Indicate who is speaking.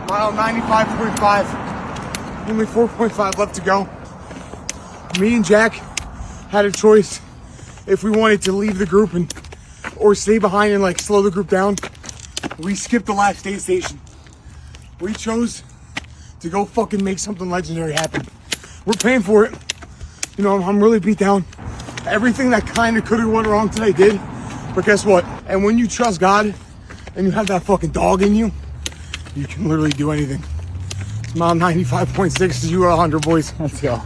Speaker 1: Mile 95.5. Only 4.5 left to go. Me and Jack had a choice if we wanted to leave the group or stay behind and like slow the group down. We skipped the last aid station. We chose to go fucking make something legendary happen. We're paying for it. You know, I'm really beat down. Everything that kind of could have went wrong today did. But guess what? And when you trust God and you have that fucking dog in you, you can literally do anything. It's mile 95.6 to you 100, boys. Let's go.